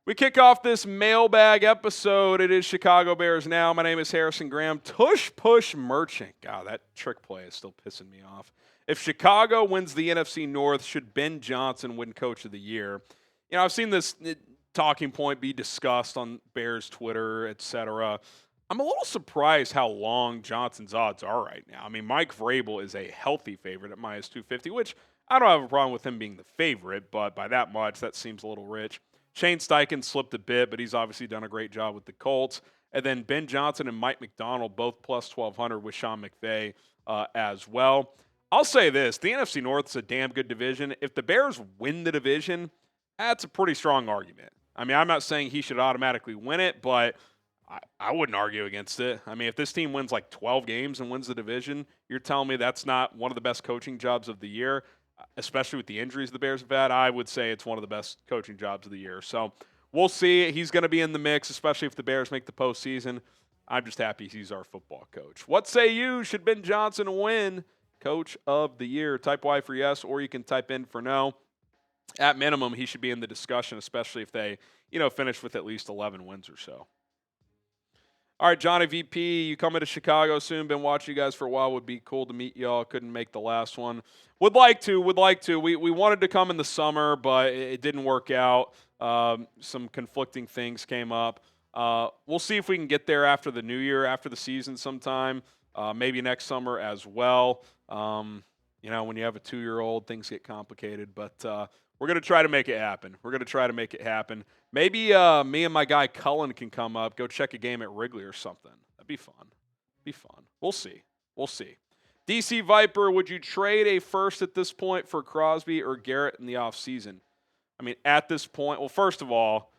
We kick off this mailbag episode. It is Chicago Bears Now. My name is Harrison Graham. Tush push merchant. God, that trick play is still pissing me off. If Chicago wins the NFC North, should Ben Johnson win Coach of the Year? You know, I've seen this talking point be discussed on Bears Twitter, etc. I'm a little surprised how long Johnson's odds are right now. I mean, Mike Vrabel is a healthy favorite at minus 250, which I don't have a problem with him being the favorite, but by that much, that seems a little rich. Shane Steichen slipped a bit, but he's obviously done a great job with the Colts. And then Ben Johnson and Mike Macdonald, both plus 1,200 with Sean McVay as well. I'll say this. The NFC North is a damn good division. If the Bears win the division, that's a pretty strong argument. I mean, I'm not saying he should automatically win it, but I wouldn't argue against it. I mean, if this team wins like 12 games and wins the division, you're telling me that's not one of the best coaching jobs of the year, especially with the injuries the Bears have had. I would say it's one of the best coaching jobs of the year. So we'll see. He's going to be in the mix, especially if the Bears make the postseason. I'm just happy he's our football coach. What say you? Should Ben Johnson win Coach of the Year? Type Y for yes, or you can type in for no. At minimum, he should be in the discussion, especially if they, finish with at least 11 wins or so. All right, Johnny VP, you coming to Chicago soon. Been watching you guys for a while. Would be cool to meet y'all. Couldn't make the last one. Would like to. We wanted to come in the summer, but it didn't work out. Some conflicting things came up. We'll see if we can get there after the new year, after the season sometime. Maybe next summer as well. When you have a 2-year-old, things get complicated. But we're going to try to make it happen. Maybe me and my guy Cullen can come up, go check a game at Wrigley or something. That'd be fun. We'll see. DC Viper, would you trade a first at this point for Crosby or Garrett in the offseason? I mean, at this point, well, first of all,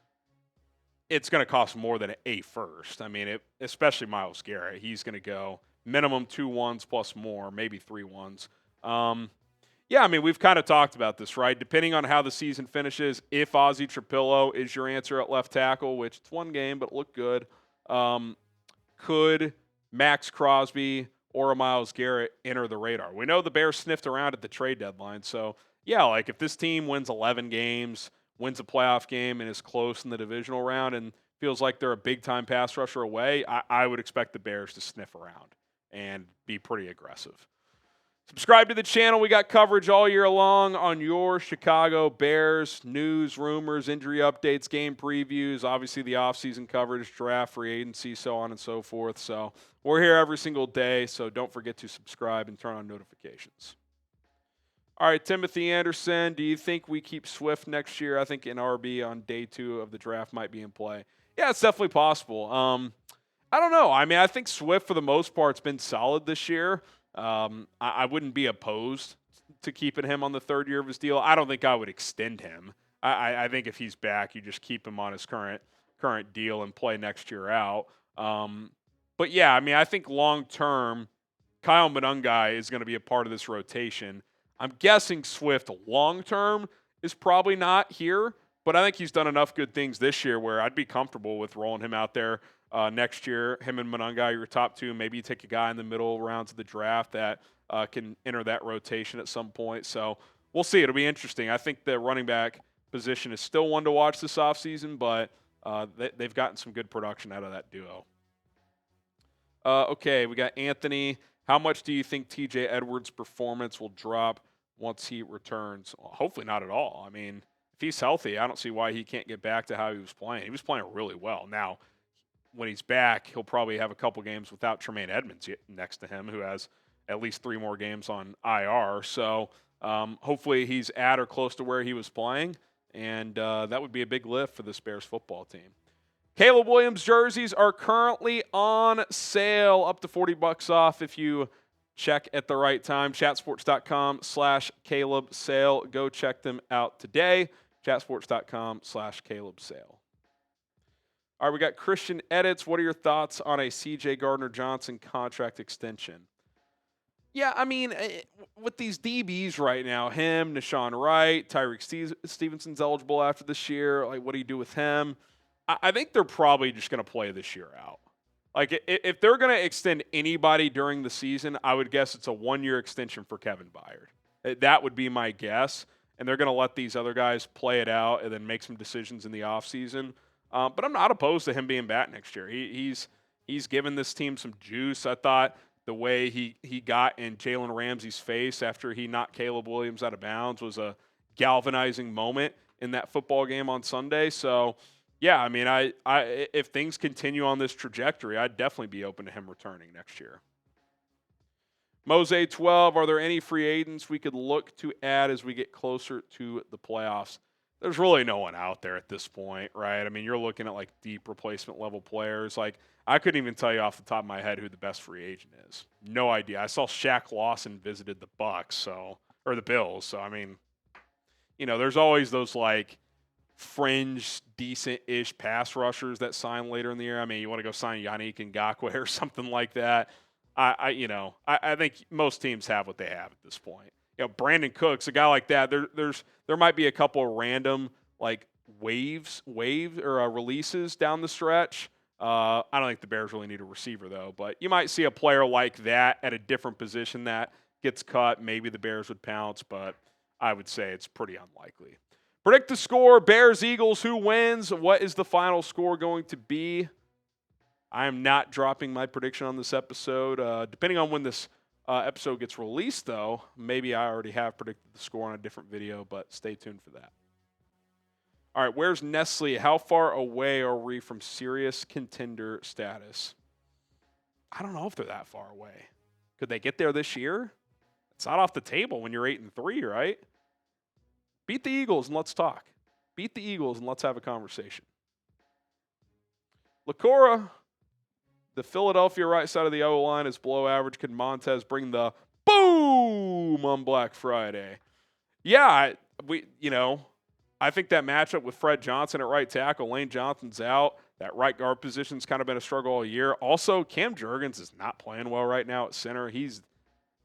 it's going to cost more than a first. I mean, especially Myles Garrett. He's going to go minimum 2 ones plus more, maybe 3 ones. Yeah, I mean, we've kind of talked about this, right? Depending on how the season finishes, if Ozzie Trapillo is your answer at left tackle, which it's one game but looked good, could Maxx Crosby or a Myles Garrett enter the radar? We know the Bears sniffed around at the trade deadline, so yeah, like if this team wins 11 games, wins a playoff game, and is close in the divisional round and feels like they're a big-time pass rusher away, I would expect the Bears to sniff around and be pretty aggressive. Subscribe to the channel. We got coverage all year long on your Chicago Bears, news, rumors, injury updates, game previews, obviously the offseason coverage, draft, free agency, so on and so forth. So we're here every single day, so don't forget to subscribe and turn on notifications. All right, Timothy Anderson, do you think we keep Swift next year? I think an RB on day 2 of the draft might be in play. Yeah, it's definitely possible. I don't know. I mean, I think Swift, for the most part, has been solid this year. I wouldn't be opposed to keeping him on the 3rd year of his deal. I don't think I would extend him. I think if he's back, you just keep him on his current deal and play next year out. But yeah, I mean, I think long-term, Kyle Monungai is going to be a part of this rotation. I'm guessing Swift long-term is probably not here, but I think he's done enough good things this year where I'd be comfortable with rolling him out there next year. Him and Monungai, your top 2. Maybe you take a guy in the middle rounds of the draft that can enter that rotation at some point. So we'll see. It'll be interesting. I think the running back position is still one to watch this offseason, but they've gotten some good production out of that duo. Okay, we got Anthony. How much do you think TJ Edwards' performance will drop once he returns? Well, hopefully not at all. I mean, if he's healthy, I don't see why he can't get back to how he was playing. He was playing really well. Now, when he's back, he'll probably have a couple games without Tremaine Edmonds next to him, who has at least 3 more games on IR. So hopefully he's at or close to where he was playing, and that would be a big lift for this Bears football team. Caleb Williams jerseys are currently on sale, up to $40 off if you check at the right time. Chatsports.com/Caleb sale. Go check them out today. Chatsports.com/Caleb sale. All right, we got Christian Edits. What are your thoughts on a CJ Gardner-Johnson contract extension? Yeah, I mean, with these DBs right now, him, Nashawn Wright, Tyreek Stevenson's eligible after this year. Like, what do you do with him? I think they're probably just going to play this year out. Like, if they're going to extend anybody during the season, I would guess it's a 1-year extension for Kevin Byard. That would be my guess. and they're going to let these other guys play it out and then make some decisions in the offseason. But I'm not opposed to him being back next year. He's given this team some juice. I thought the way he got in Jalen Ramsey's face after he knocked Caleb Williams out of bounds was a galvanizing moment in that football game on Sunday. So, yeah, I mean, I if things continue on this trajectory, I'd definitely be open to him returning next year. Mose 12, are there any free agents we could look to add as we get closer to the playoffs? There's really no one out there at this point, right? I mean, you're looking at like deep replacement level players. Like, I couldn't even tell you off the top of my head who the best free agent is. No idea. I saw Shaq Lawson visited the Bucks, or the Bills. So, I mean, there's always those like fringe, decent-ish pass rushers that sign later in the year. I mean, you want to go sign Yannick Ngakoue or something like that. I think most teams have what they have at this point. Brandon Cooks, a guy like that. There might be a couple of random like waves or releases down the stretch. I don't think the Bears really need a receiver though, but you might see a player like that at a different position that gets cut. Maybe the Bears would pounce, but I would say it's pretty unlikely. Predict the score: Bears, Eagles. Who wins? What is the final score going to be? I am not dropping my prediction on this episode. Depending on when this episode gets released, though, maybe I already have predicted the score on a different video, but stay tuned for that. All right, where's Nestle? How far away are we from serious contender status? I don't know if they're that far away. Could they get there this year? It's not off the table when you're 8-3, right? Beat the Eagles and let's talk. Beat the Eagles and let's have a conversation. Lacora, the Philadelphia right side of the O-line is below average. Could Montez bring the boom on Black Friday? Yeah, I think that matchup with Fred Johnson at right tackle, Lane Johnson's out. That right guard position's kind of been a struggle all year. Also, Cam Jurgens is not playing well right now at center. He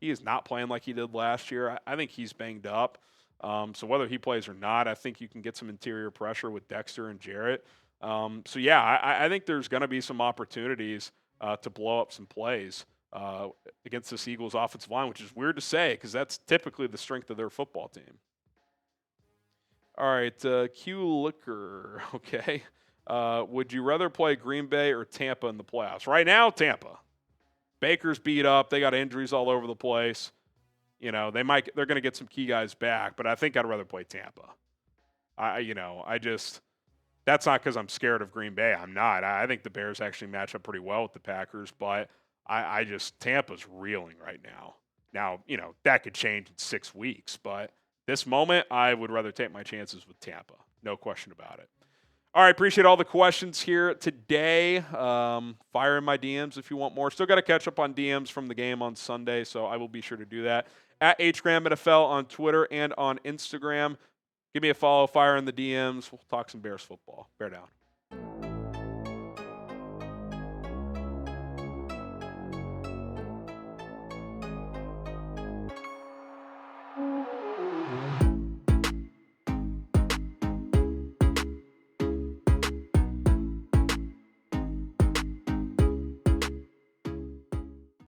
is not playing like he did last year. I think he's banged up. So whether he plays or not, I think you can get some interior pressure with Dexter and Jarrett. I think there's going to be some opportunities to blow up some plays against this Eagles offensive line, which is weird to say because that's typically the strength of their football team. All right, Q Liquor, okay. Would you rather play Green Bay or Tampa in the playoffs? Right now, Tampa. Baker's beat up. They got injuries all over the place. They're going to get some key guys back, but I think I'd rather play Tampa. That's not because I'm scared of Green Bay. I'm not. I think the Bears actually match up pretty well with the Packers, but Tampa's reeling right now. Now, that could change in 6 weeks, but this moment, I would rather take my chances with Tampa. No question about it. All right, appreciate all the questions here today. Fire in my DMs if you want more. Still got to catch up on DMs from the game on Sunday, so I will be sure to do that. At HGramNFL on Twitter and on Instagram. Give me a follow, fire in the DMs. We'll talk some Bears football. Bear down.